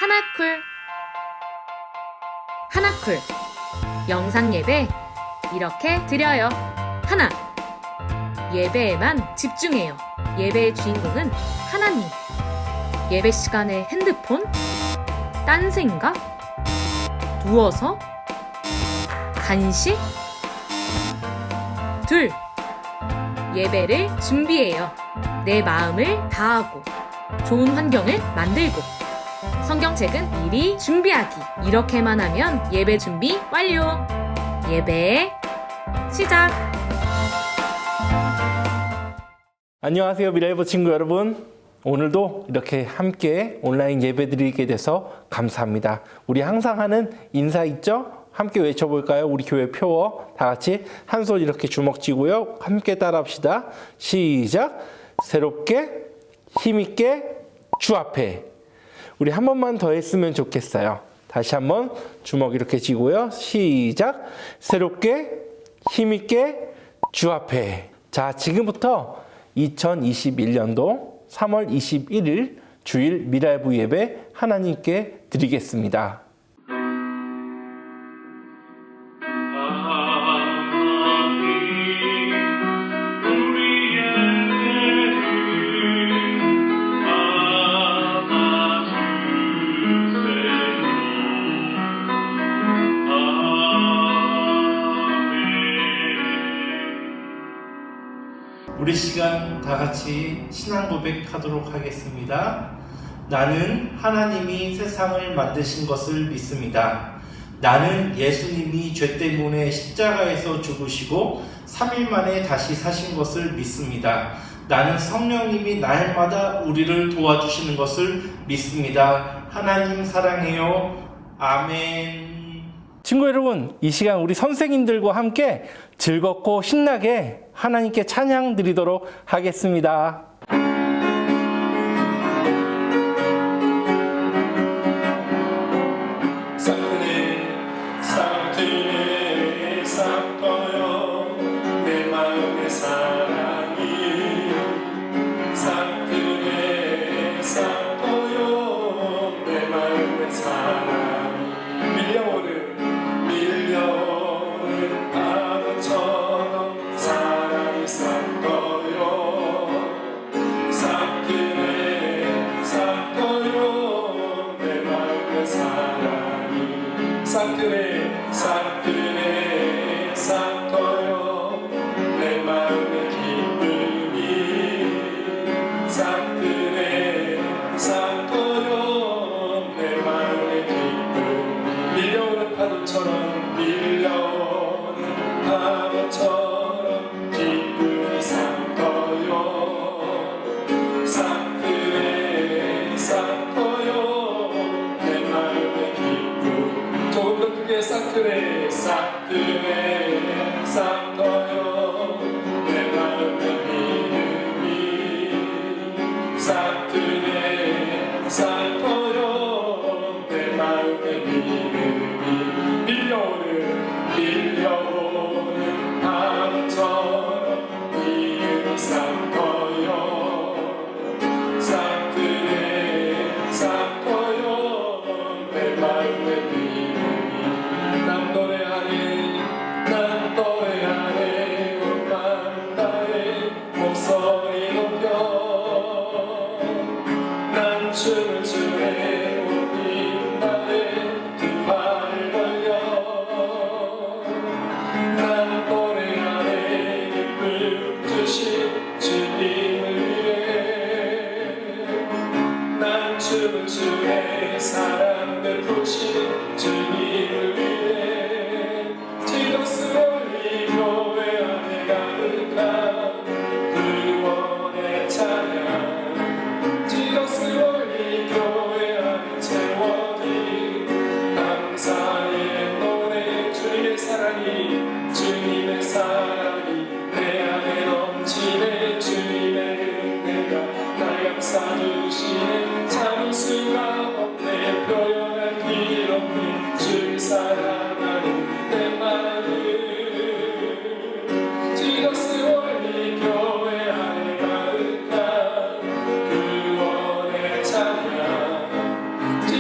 하나쿨 하나쿨 영상 예배 이렇게 드려요. 하나, 예배에만 집중해요. 예배의 주인공은 하나님. 예배 시간에 핸드폰? 딴 생각? 누워서? 간식? 둘, 예배를 준비해요. 내 마음을 다하고 좋은 환경을 만들고 성경책은 미리 준비하기. 이렇게만 하면 예배 준비 완료. 예배 시작. 안녕하세요, 미라이브 친구 여러분. 오늘도 이렇게 함께 온라인 예배 드리게 돼서 감사합니다. 우리 항상 하는 인사 있죠? 함께 외쳐볼까요? 우리 교회 표어 다 같이 한 손 이렇게 주먹 쥐고요. 함께 따라합시다. 시작. 새롭게 힘있게 주 앞에. 우리 한 번만 더 했으면 좋겠어요. 다시 한번 주먹 이렇게 쥐고요. 시작. 새롭게 힘있게 주 앞에. 자, 지금부터 2021년도 3월 21일 주일 미라이브 예배 하나님께 드리겠습니다. 우리 시간 다 같이 신앙 고백하도록 하겠습니다. 나는 하나님이 세상을 만드신 것을 믿습니다. 나는 예수님이 죄 때문에 십자가에서 죽으시고 3일 만에 다시 사신 것을 믿습니다. 나는 성령님이 날마다 우리를 도와주시는 것을 믿습니다. 하나님 사랑해요. 아멘. 친구 여러분, 이 시간 우리 선생님들과 함께 즐겁고 신나게 하나님께 찬양 드리도록 하겠습니다.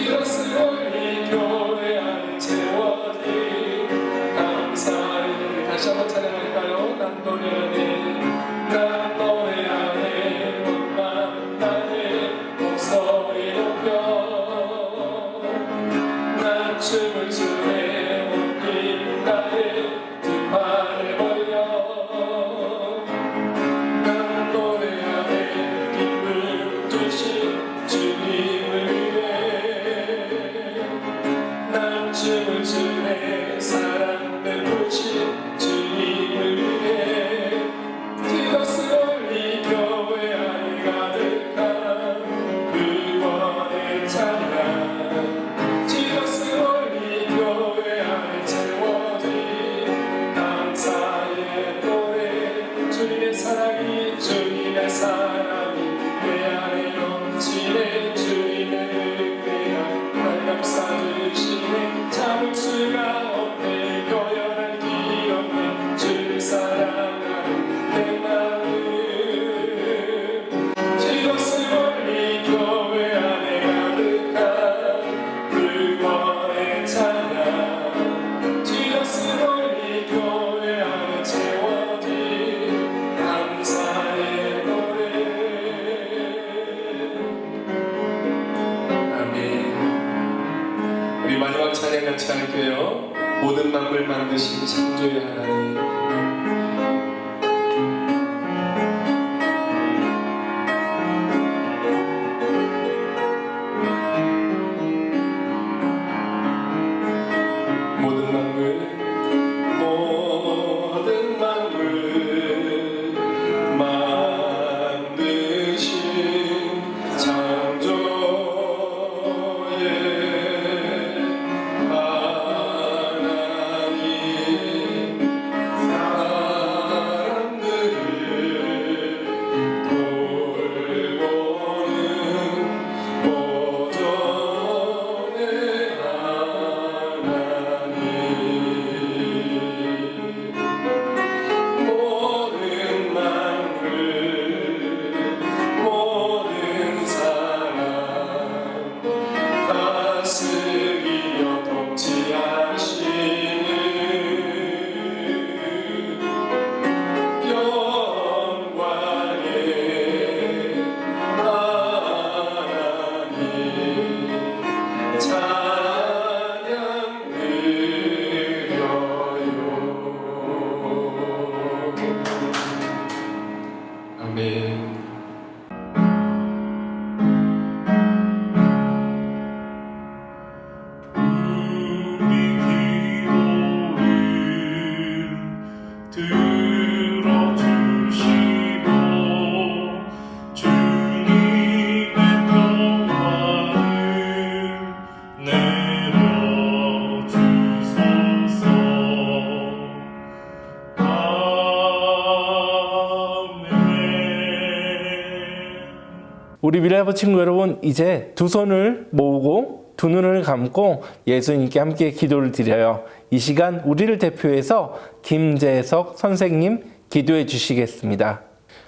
Jesus 주시네 주님의 은혜가 날 감싸주시네 참을 수가 없네 교연한 기억네 주를 사랑하는 내 마음 지저스 멀리 교회 안에 가득한 불권의 찬양 지저스 멀리 교회 안에 채워진 감사의 노래 아멘. 우리 마지막 찬양 같이 할게요. 모든 만물 만드신 창조의 하나님 모든 만물 만드신 창조의 하나님 사람들을 돌보는 보존의 하나님 모든 만물 모든 사람 다스리며 통치하시는 영광의 하나님 찬양 드려요. 아멘. 우리 기도를 들어주시고 주님의 평화를 내려주소서. 우리 미라이브 친구 여러분, 이제 두 손을 모으고 두 눈을 감고 예수님께 함께 기도를 드려요. 이 시간 우리를 대표해서 김재석 선생님 기도해 주시겠습니다.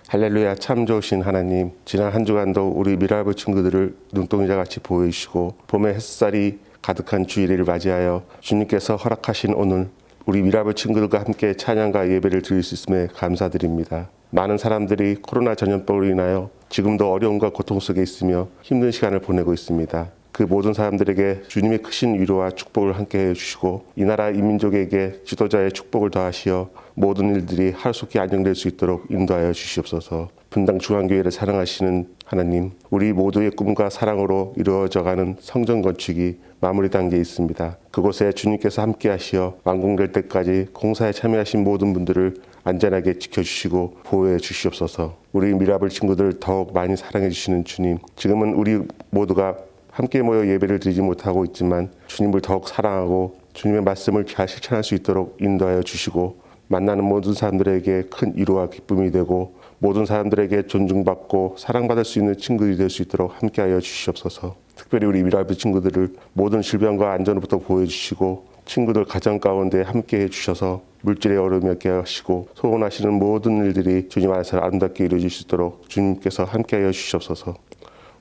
할렐루야. 참 좋으신 하나님, 지난 한 주간도 우리 미라이브 친구들을 눈동자같이 보여주시고 봄의 햇살이 가득한 주일을 맞이하여 주님께서 허락하신 오늘 우리 미라이브 친구들과 함께 찬양과 예배를 드릴 수 있음에 감사드립니다. 많은 사람들이 코로나 전염병으로 인하여 지금도 어려움과 고통 속에 있으며 힘든 시간을 보내고 있습니다. 그 모든 사람들에게 주님의 크신 위로와 축복을 함께 해주시고 이 나라 이민족에게 지도자의 축복을 더하시어 모든 일들이 하루속히 안정될 수 있도록 인도하여 주시옵소서. 분당 중앙교회를 사랑하시는 하나님, 우리 모두의 꿈과 사랑으로 이루어져가는 성전 건축이 마무리 단계에 있습니다. 그곳에 주님께서 함께 하시어 완공될 때까지 공사에 참여하신 모든 분들을 안전하게 지켜주시고 보호해 주시옵소서. 우리 미라블 친구들 더욱 많이 사랑해 주시는 주님, 지금은 우리 모두가 함께 모여 예배를 드리지 못하고 있지만 주님을 더욱 사랑하고 주님의 말씀을 잘 실천할 수 있도록 인도하여 주시고 만나는 모든 사람들에게 큰 위로와 기쁨이 되고 모든 사람들에게 존중받고 사랑받을 수 있는 친구들이 될 수 있도록 함께하여 주시옵소서. 특별히 우리 미라이브 친구들을 모든 질병과 안전으로부터 보호해 주시고 친구들 가정 가운데 함께해 주셔서 물질의 어려움이 없게 하시고 소원하시는 모든 일들이 주님 안에서 아름답게 이루어질 수 있도록 주님께서 함께하여 주시옵소서.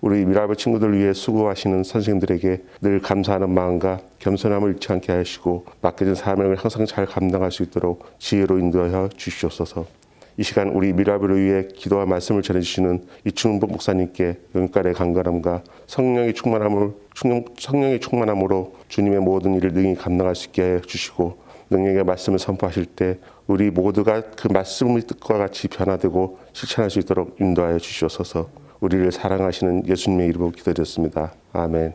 우리 미라이브 친구들 위해 수고하시는 선생님들에게 늘 감사하는 마음과 겸손함을 잃지 않게 하시고 맡겨진 사명을 항상 잘 감당할 수 있도록 지혜로 인도하여 주시옵소서. 이 시간 우리 미라이브를 위해 기도와 말씀을 전해주시는 이충복 목사님께 영육간의 강건함과 성령의 충만함으로 주님의 모든 일을 능히 감당할 수 있게 해주시고 능력의 말씀을 선포하실 때 우리 모두가 그 말씀의 뜻과 같이 변화되고 실천할 수 있도록 인도하여 주시옵소서. 우리를 사랑하시는 예수님의 이름으로 기도드렸습니다. 아멘.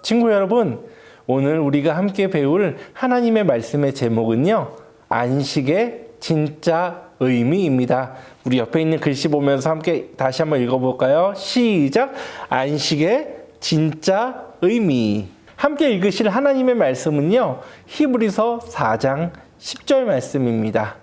친구 여러분, 오늘 우리가 함께 배울 하나님의 말씀의 제목은요, 안식의 진짜 의미입니다. 우리 옆에 있는 글씨 보면서 함께 다시 한번 읽어볼까요? 시작! 안식의 진짜 의미. 함께 읽으실 하나님의 말씀은요, 히브리서 4장 10절 말씀입니다.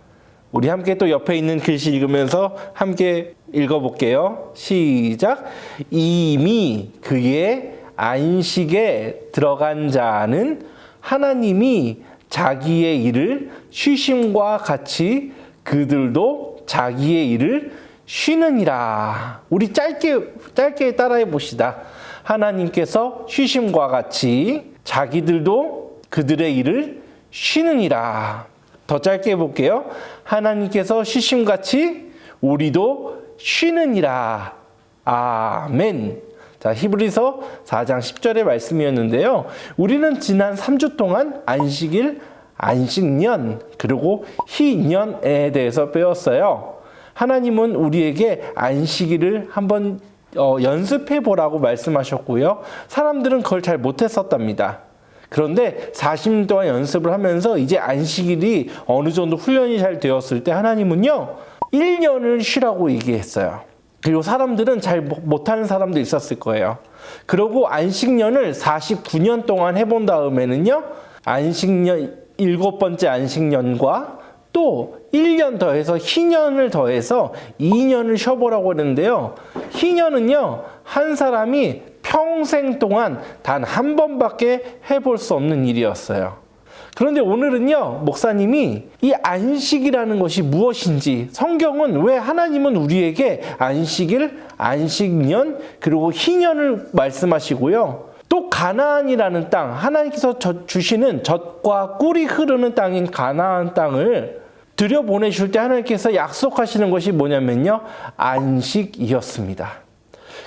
우리 함께 또 옆에 있는 글씨 읽으면서 함께 읽어볼게요. 시작. 이미 그의 안식에 들어간 자는 하나님이 자기의 일을 쉬심과 같이 그들도 자기의 일을 쉬느니라. 우리 짧게 따라해 봅시다. 하나님께서 쉬심과 같이 자기들도 그들의 일을 쉬느니라. 더 짧게 해볼게요. 하나님께서 쉬심같이 우리도 쉬느니라. 아멘. 자, 히브리서 4장 10절의 말씀이었는데요. 우리는 지난 3주 동안 안식일, 안식년, 그리고 희년에 대해서 배웠어요. 하나님은 우리에게 안식일을 한번 연습해 보라고 말씀하셨고요. 사람들은 그걸 잘 못했었답니다. 그런데 40년 동안 연습을 하면서 이제 안식일이 어느 정도 훈련이 잘 되었을 때 하나님은요, 1년을 쉬라고 얘기했어요. 그리고 사람들은 잘 못하는 사람도 있었을 거예요. 그리고 안식년을 49년 동안 해본 다음에는요, 안식년, 7번째 안식년과 또 1년 더해서 희년을 더해서 2년을 쉬어보라고 했는데요. 희년은요, 한 사람이 평생 동안 단 한 번밖에 해볼 수 없는 일이었어요. 그런데 오늘은요, 목사님이 이 안식이라는 것이 무엇인지, 성경은 왜 하나님은 우리에게 안식일, 안식년, 그리고 희년을 말씀하시고요. 또 가나안이라는 땅, 하나님께서 주시는 젖과 꿀이 흐르는 땅인 가나안 땅을 들여보내실 때 하나님께서 약속하시는 것이 뭐냐면요, 안식이었습니다.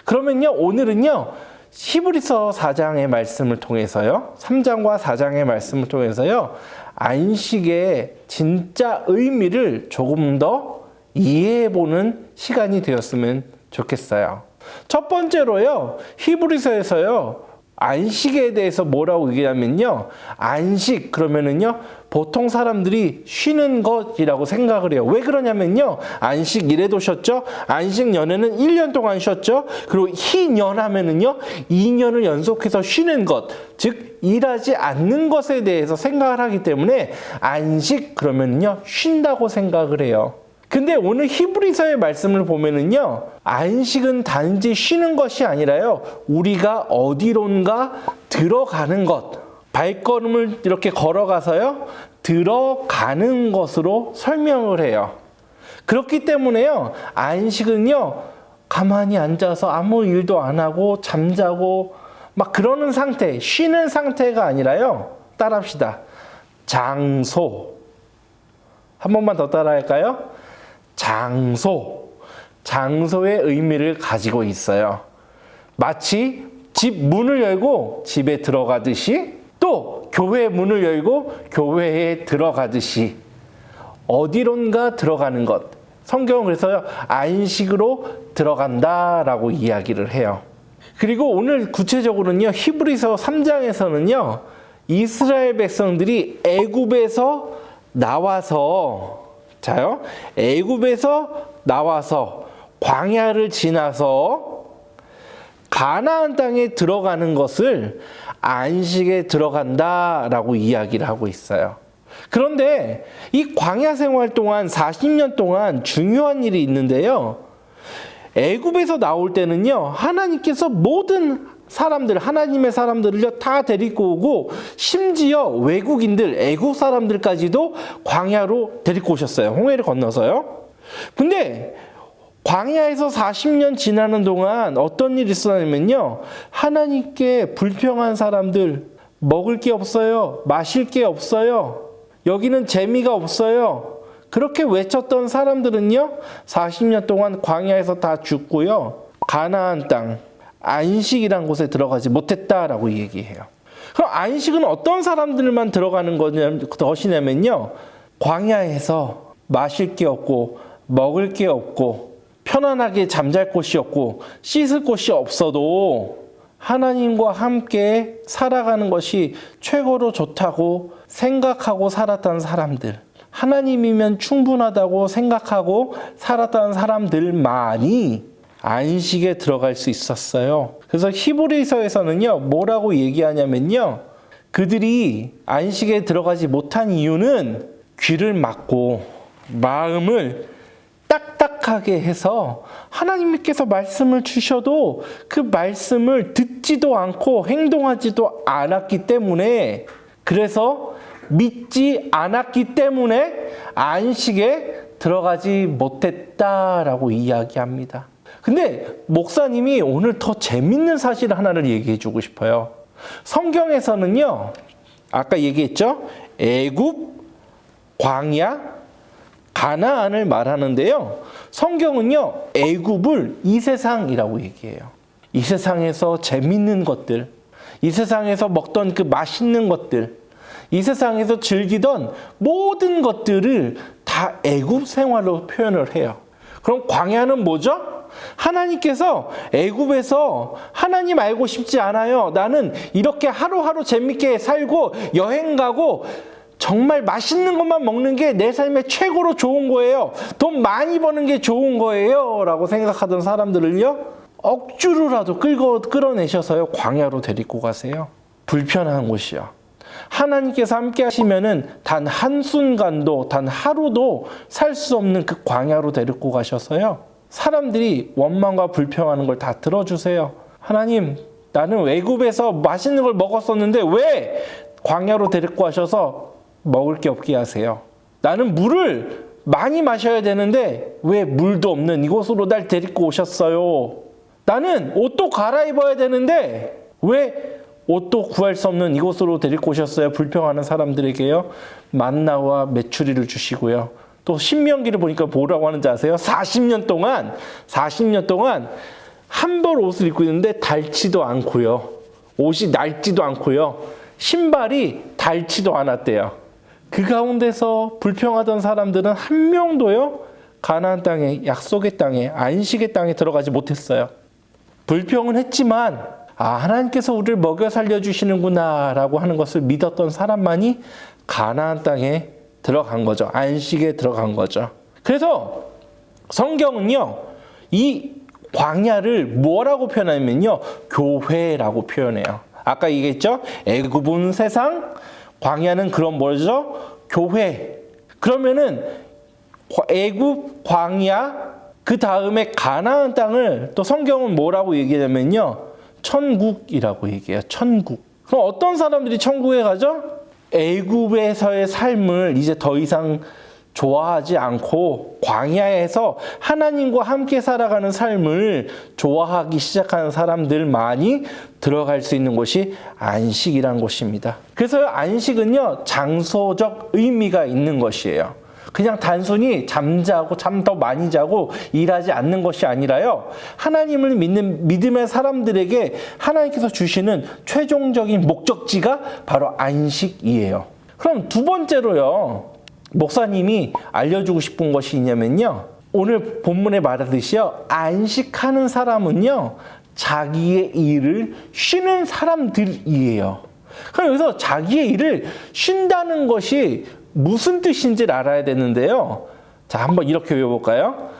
그러면요, 오늘은요, 히브리서 4장의 말씀을 통해서요, 3장과 4장의 말씀을 통해서요, 안식의 진짜 의미를 조금 더 이해해보는 시간이 되었으면 좋겠어요. 첫 번째로요, 히브리서에서요, 안식에 대해서 뭐라고 얘기하면요, 안식 그러면은요, 보통 사람들이 쉬는 것이라고 생각을 해요. 왜 그러냐면요, 안식일에도 쉬었죠, 안식년에는 1년 동안 쉬었죠, 그리고 희년 하면은요, 2년을 연속해서 쉬는 것, 즉 일하지 않는 것에 대해서 생각을 하기 때문에 안식 그러면은요, 쉰다고 생각을 해요. 근데 오늘 히브리서의 말씀을 보면은요, 안식은 단지 쉬는 것이 아니라요, 우리가 어디론가 들어가는 것, 발걸음을 이렇게 걸어가서요, 들어가는 것으로 설명을 해요. 그렇기 때문에요, 안식은요, 가만히 앉아서 아무 일도 안 하고 잠자고 막 그러는 상태, 쉬는 상태가 아니라요, 따라합시다. 장소. 한 번만 더 따라할까요? 장소의 의미를 가지고 있어요. 마치 집 문을 열고 집에 들어가듯이, 또 교회 문을 열고 교회에 들어가듯이 어디론가 들어가는 것. 성경은 그래서요, 안식으로 들어간다라고 이야기를 해요. 그리고 오늘 구체적으로는요, 히브리서 3장에서는요, 이스라엘 백성들이 애굽에서 나와서, 자요, 애굽에서 나와서 광야를 지나서 가나안 땅에 들어가는 것을 안식에 들어간다라고 이야기를 하고 있어요. 그런데 이 광야 생활 동안 40년 동안 중요한 일이 있는데요. 애굽에서 나올 때는요, 하나님께서 모든 사람들, 하나님의 사람들을요, 다 데리고 오고, 심지어 외국인들, 애국 사람들까지도 광야로 데리고 오셨어요. 홍해를 건너서요. 근데 광야에서 40년 지나는 동안 어떤 일이 있었냐면요, 하나님께 불평한 사람들, 먹을 게 없어요, 마실 게 없어요, 여기는 재미가 없어요, 그렇게 외쳤던 사람들은요, 40년 동안 광야에서 다 죽고요, 가나안 땅, 안식이란 곳에 들어가지 못했다라고 얘기해요. 그럼 안식은 어떤 사람들만 들어가는 것이냐면요, 광야에서 마실 게 없고 먹을 게 없고 편안하게 잠잘 곳이 없고 씻을 곳이 없어도 하나님과 함께 살아가는 것이 최고로 좋다고 생각하고 살았던 사람들, 하나님이면 충분하다고 생각하고 살았던 사람들만이 안식에 들어갈 수 있었어요. 그래서 히브리서에서는요, 뭐라고 얘기하냐면요, 그들이 안식에 들어가지 못한 이유는 귀를 막고 마음을 딱딱하게 해서 하나님께서 말씀을 주셔도 그 말씀을 듣지도 않고 행동하지도 않았기 때문에, 그래서 믿지 않았기 때문에 안식에 들어가지 못했다라고 이야기합니다. 근데 목사님이 오늘 더 재밌는 사실 하나를 얘기해 주고 싶어요. 성경에서는요, 아까 얘기했죠? 애굽, 광야, 가나안을 말하는데요. 성경은요, 애굽을 이 세상이라고 얘기해요. 이 세상에서 재밌는 것들, 이 세상에서 먹던 그 맛있는 것들, 이 세상에서 즐기던 모든 것들을 다 애굽 생활로 표현을 해요. 그럼 광야는 뭐죠? 하나님께서 애굽에서 하나님 알고 싶지 않아요. 나는 이렇게 하루하루 재밌게 살고 여행 가고 정말 맛있는 것만 먹는 게 내 삶에 최고로 좋은 거예요. 돈 많이 버는 게 좋은 거예요. 라고 생각하던 사람들을요, 억지로라도 끌어내셔서요, 광야로 데리고 가세요. 불편한 곳이요. 하나님께서 함께 하시면은 단 한순간도, 단 하루도 살 수 없는 그 광야로 데리고 가셔서요, 사람들이 원망과 불평하는 걸 다 들어주세요. 하나님, 나는 외국에서 맛있는 걸 먹었었는데 왜 광야로 데리고 가셔서 먹을 게 없게 하세요? 나는 물을 많이 마셔야 되는데 왜 물도 없는 이곳으로 날 데리고 오셨어요? 나는 옷도 갈아입어야 되는데 왜 옷도 구할 수 없는 이곳으로 데리고 오셨어요? 불평하는 사람들에게요, 만나와 메추리를 주시고요. 또 신명기를 보니까 뭐라고 하는지 아세요? 40년 동안 한 벌 옷을 입고 있는데 닳지도 않고요, 옷이 낡지도 않고요, 신발이 닳지도 않았대요. 그 가운데서 불평하던 사람들은 한 명도요, 가나안 땅에, 약속의 땅에, 안식의 땅에 들어가지 못했어요. 불평은 했지만 하나님께서 우리를 먹여 살려주시는구나 라고 하는 것을 믿었던 사람만이 가나안 땅에 들어간 거죠. 안식에 들어간 거죠. 그래서 성경은요, 이 광야를 뭐라고 표현하면요, 교회라고 표현해요. 아까 얘기했죠? 애굽은 세상, 광야는 그럼 뭐죠? 교회. 그러면은 애굽, 광야, 그 다음에 가나안 땅을 또 성경은 뭐라고 얘기하냐면요, 천국이라고 얘기해요. 천국. 그럼 어떤 사람들이 천국에 가죠? 애굽에서의 삶을 이제 더 이상 좋아하지 않고 광야에서 하나님과 함께 살아가는 삶을 좋아하기 시작하는 사람들만이 들어갈 수 있는 곳이 안식이라는 곳입니다. 그래서 안식은요, 장소적 의미가 있는 것이에요. 그냥 단순히 잠자고 잠 더 많이 자고 일하지 않는 것이 아니라요, 하나님을 믿는 믿음의 사람들에게 하나님께서 주시는 최종적인 목적지가 바로 안식이에요. 그럼 두 번째로요, 목사님이 알려주고 싶은 것이 있냐면요, 오늘 본문에 말하듯이요, 안식하는 사람은요, 자기의 일을 쉬는 사람들이에요. 그럼 여기서 자기의 일을 쉰다는 것이 무슨 뜻인지를 알아야 되는데요. 자, 한번 이렇게 외워볼까요?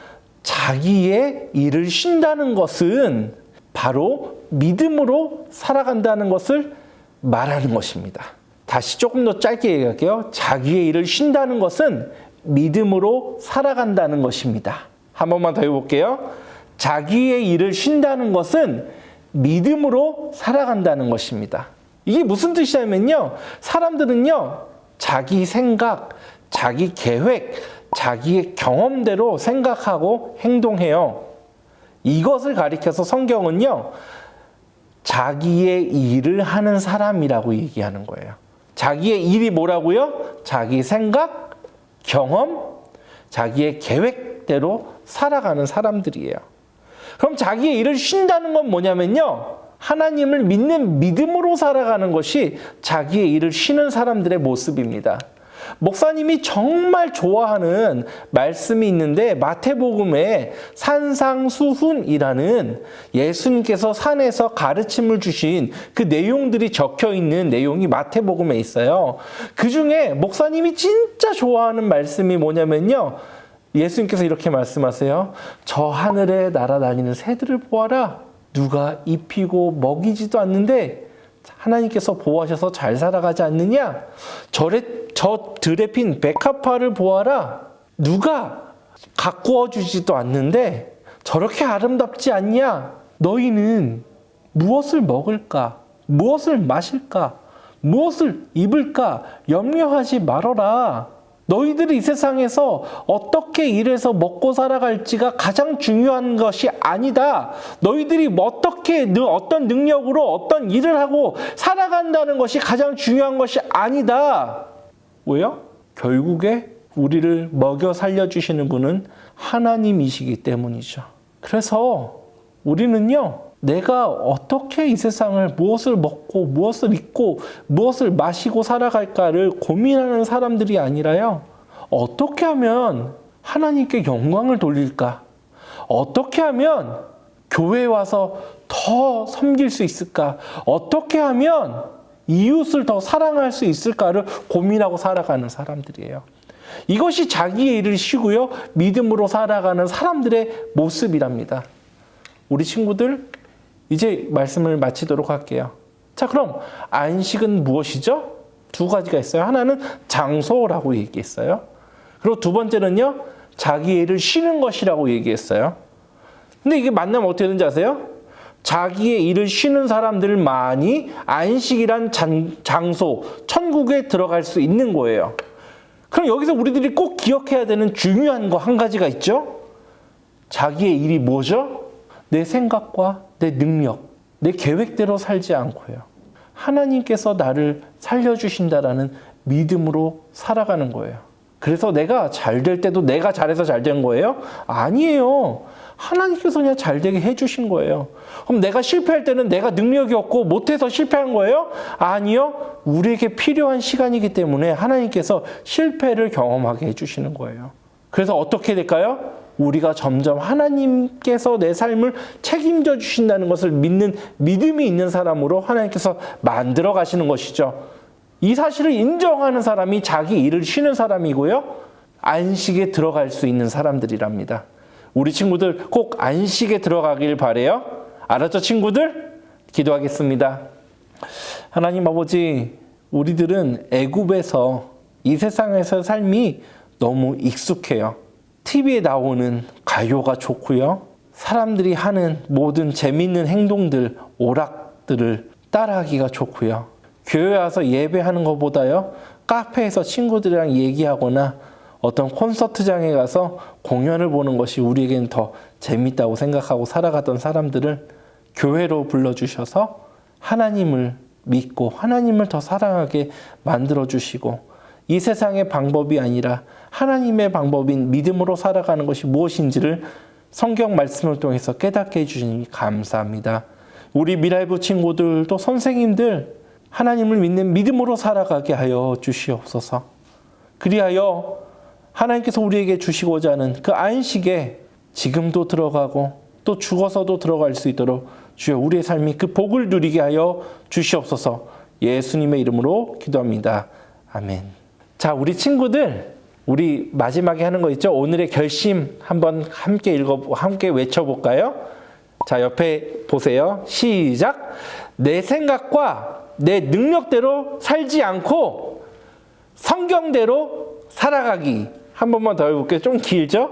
자기의 일을 쉰다는 것은 바로 믿음으로 살아간다는 것을 말하는 것입니다. 다시 조금 더 짧게 얘기할게요. 자기의 일을 쉰다는 것은 믿음으로 살아간다는 것입니다. 한 번만 더 해볼게요. 자기의 일을 쉰다는 것은 믿음으로 살아간다는 것입니다. 이게 무슨 뜻이냐면요, 사람들은요, 자기 생각, 자기 계획, 자기의 경험대로 생각하고 행동해요. 이것을 가리켜서 성경은요, 자기의 일을 하는 사람이라고 얘기하는 거예요. 자기의 일이 뭐라고요? 자기 생각, 경험, 자기의 계획대로 살아가는 사람들이에요. 그럼 자기의 일을 쉰다는 건 뭐냐면요, 하나님을 믿는 믿음으로 살아가는 것이 자기의 일을 쉬는 사람들의 모습입니다. 목사님이 정말 좋아하는 말씀이 있는데, 마태복음에 산상수훈이라는 예수님께서 산에서 가르침을 주신 그 내용들이 적혀 있는 내용이 마태복음에 있어요. 그 중에 목사님이 진짜 좋아하는 말씀이 뭐냐면요, 예수님께서 이렇게 말씀하세요. 저 하늘에 날아다니는 새들을 보아라. 누가 입히고 먹이지도 않는데 하나님께서 보호하셔서 잘 살아가지 않느냐? 저 들에 핀 백합화를 보아라. 누가 가꾸어 주지도 않는데 저렇게 아름답지 않냐? 너희는 무엇을 먹을까? 무엇을 마실까? 무엇을 입을까? 염려하지 말어라. 너희들이 이 세상에서 어떻게 일해서 먹고 살아갈지가 가장 중요한 것이 아니다. 너희들이 어떻게 어떤 능력으로 어떤 일을 하고 살아간다는 것이 가장 중요한 것이 아니다. 왜요? 결국에 우리를 먹여 살려주시는 분은 하나님이시기 때문이죠. 그래서 우리는요, 내가 어떻게 이 세상을 무엇을 먹고 무엇을 입고 무엇을 마시고 살아갈까를 고민하는 사람들이 아니라요, 어떻게 하면 하나님께 영광을 돌릴까? 어떻게 하면 교회에 와서 더 섬길 수 있을까? 어떻게 하면 이웃을 더 사랑할 수 있을까를 고민하고 살아가는 사람들이에요. 이것이 자기의 일을 쉬고요, 믿음으로 살아가는 사람들의 모습이랍니다. 우리 친구들, 이제 말씀을 마치도록 할게요. 자, 그럼 안식은 무엇이죠? 두 가지가 있어요. 하나는 장소라고 얘기했어요. 그리고 두 번째는요, 자기의 일을 쉬는 것이라고 얘기했어요. 근데 이게 만나면 어떻게 되는지 아세요? 자기의 일을 쉬는 사람들만이 안식이란 장소, 천국에 들어갈 수 있는 거예요. 그럼 여기서 우리들이 꼭 기억해야 되는 중요한 거 한 가지가 있죠? 자기의 일이 뭐죠? 내 생각과 내 능력, 내 계획대로 살지 않고요, 하나님께서 나를 살려주신다라는 믿음으로 살아가는 거예요. 그래서 내가 잘 될 때도 내가 잘해서 잘 된 거예요? 아니에요. 하나님께서 그냥 잘 되게 해주신 거예요. 그럼 내가 실패할 때는 내가 능력이 없고 못해서 실패한 거예요? 아니요. 우리에게 필요한 시간이기 때문에 하나님께서 실패를 경험하게 해주시는 거예요. 그래서 어떻게 될까요? 우리가 점점 하나님께서 내 삶을 책임져 주신다는 것을 믿는 믿음이 있는 사람으로 하나님께서 만들어 가시는 것이죠. 이 사실을 인정하는 사람이 자기 일을 쉬는 사람이고요, 안식에 들어갈 수 있는 사람들이랍니다. 우리 친구들 꼭 안식에 들어가길 바래요. 알았죠, 친구들? 기도하겠습니다. 하나님 아버지, 우리들은 애굽에서 이 세상에서 삶이 너무 익숙해요. TV에 나오는 가요가 좋고요, 사람들이 하는 모든 재밌는 행동들, 오락들을 따라하기가 좋고요, 교회 와서 예배하는 것보다요, 카페에서 친구들이랑 얘기하거나 어떤 콘서트장에 가서 공연을 보는 것이 우리에겐 더 재밌다고 생각하고 살아가던 사람들을 교회로 불러주셔서 하나님을 믿고 하나님을 더 사랑하게 만들어주시고, 이 세상의 방법이 아니라 하나님의 방법인 믿음으로 살아가는 것이 무엇인지를 성경 말씀을 통해서 깨닫게 해주시니 감사합니다. 우리 미라이브 친구들도 선생님들, 하나님을 믿는 믿음으로 살아가게 하여 주시옵소서. 그리하여 하나님께서 우리에게 주시고자 하는 그 안식에 지금도 들어가고 또 죽어서도 들어갈 수 있도록 주여 우리의 삶이 그 복을 누리게 하여 주시옵소서. 예수님의 이름으로 기도합니다. 아멘. 자, 우리 친구들, 우리 마지막에 하는 거 있죠? 오늘의 결심 한번 함께 외쳐볼까요? 자, 옆에 보세요. 시작. 내 생각과 내 능력대로 살지 않고 성경대로 살아가기. 한 번만 더 해볼게요. 좀 길죠?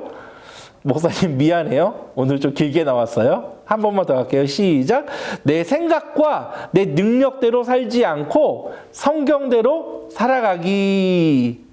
목사님 미안해요. 오늘 좀 길게 나왔어요. 한 번만 더 할게요. 시작. 내 생각과 내 능력대로 살지 않고 성경대로 살아가기.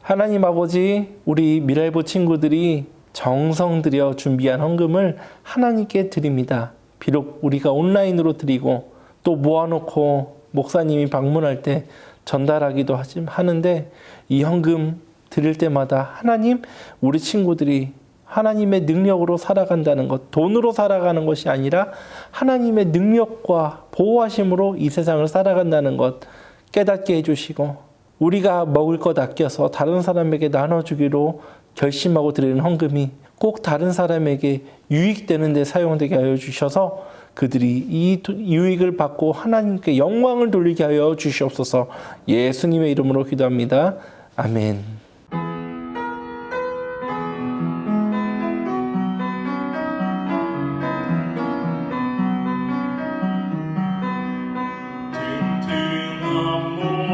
하나님 아버지, 우리 미랄보 친구들이 정성 들여 준비한 헌금을 하나님께 드립니다. 비록 우리가 온라인으로 드리고 또 모아놓고 목사님이 방문할 때 전달하기도 하는데, 이 헌금 드릴 때마다 하나님, 우리 친구들이 하나님의 능력으로 살아간다는 것, 돈으로 살아가는 것이 아니라 하나님의 능력과 보호하심으로 이 세상을 살아간다는 것 깨닫게 해주시고, 우리가 먹을 것 아껴서 다른 사람에게 나눠주기로 결심하고 드리는 헌금이 꼭 다른 사람에게 유익되는 데 사용되게 하여 주셔서 그들이 이 유익을 받고 하나님께 영광을 돌리게 하여 주시옵소서. 예수님의 이름으로 기도합니다. 아멘. 튼튼한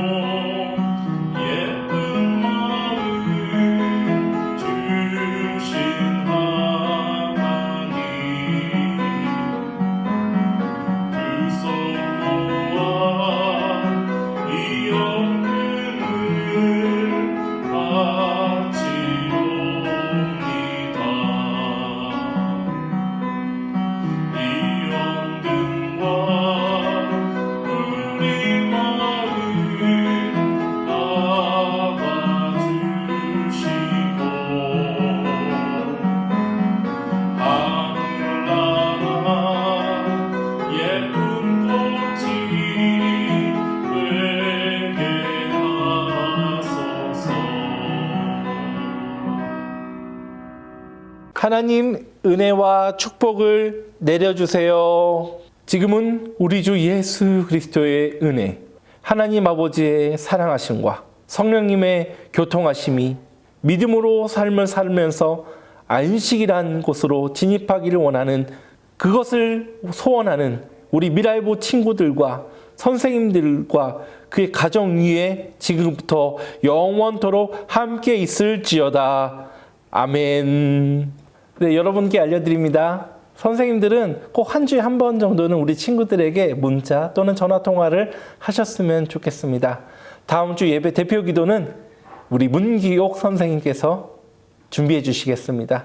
하나님 은혜와 축복을 내려주세요. 지금은 우리 주 예수 그리스도의 은혜, 하나님 아버지의 사랑하심과 성령님의 교통하심이 믿음으로 삶을 살면서 안식이란 곳으로 진입하기를 원하는, 그것을 소원하는 우리 미랄부 친구들과 선생님들과 그의 가정 위에 지금부터 영원토록 함께 있을지어다. 아멘. 네, 여러분께 알려드립니다. 선생님들은 꼭 한 주에 한 번 정도는 우리 친구들에게 문자 또는 전화 통화를 하셨으면 좋겠습니다. 다음 주 예배 대표 기도는 우리 문기옥 선생님께서 준비해 주시겠습니다.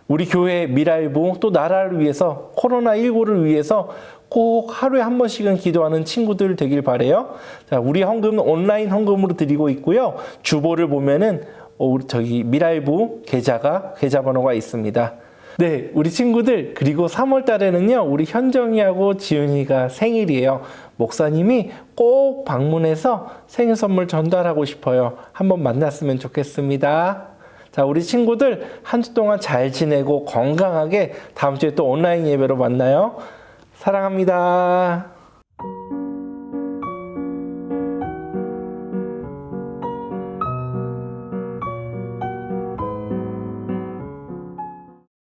우리 교회 미랄부 또 나라를 위해서, 코로나19를 위해서 꼭 하루에 한 번씩은 기도하는 친구들 되길 바래요. 자, 우리 헌금은 온라인 헌금으로 드리고 있고요. 주보를 보면은 저기 미랄부 계좌 번호가 있습니다. 네, 우리 친구들, 그리고 3월 달에는요, 우리 현정이하고 지훈이가 생일이에요. 목사님이 꼭 방문해서 생일 선물 전달하고 싶어요. 한번 만났으면 좋겠습니다. 자, 우리 친구들 한 주 동안 잘 지내고 건강하게 다음 주에 또 온라인 예배로 만나요. 사랑합니다.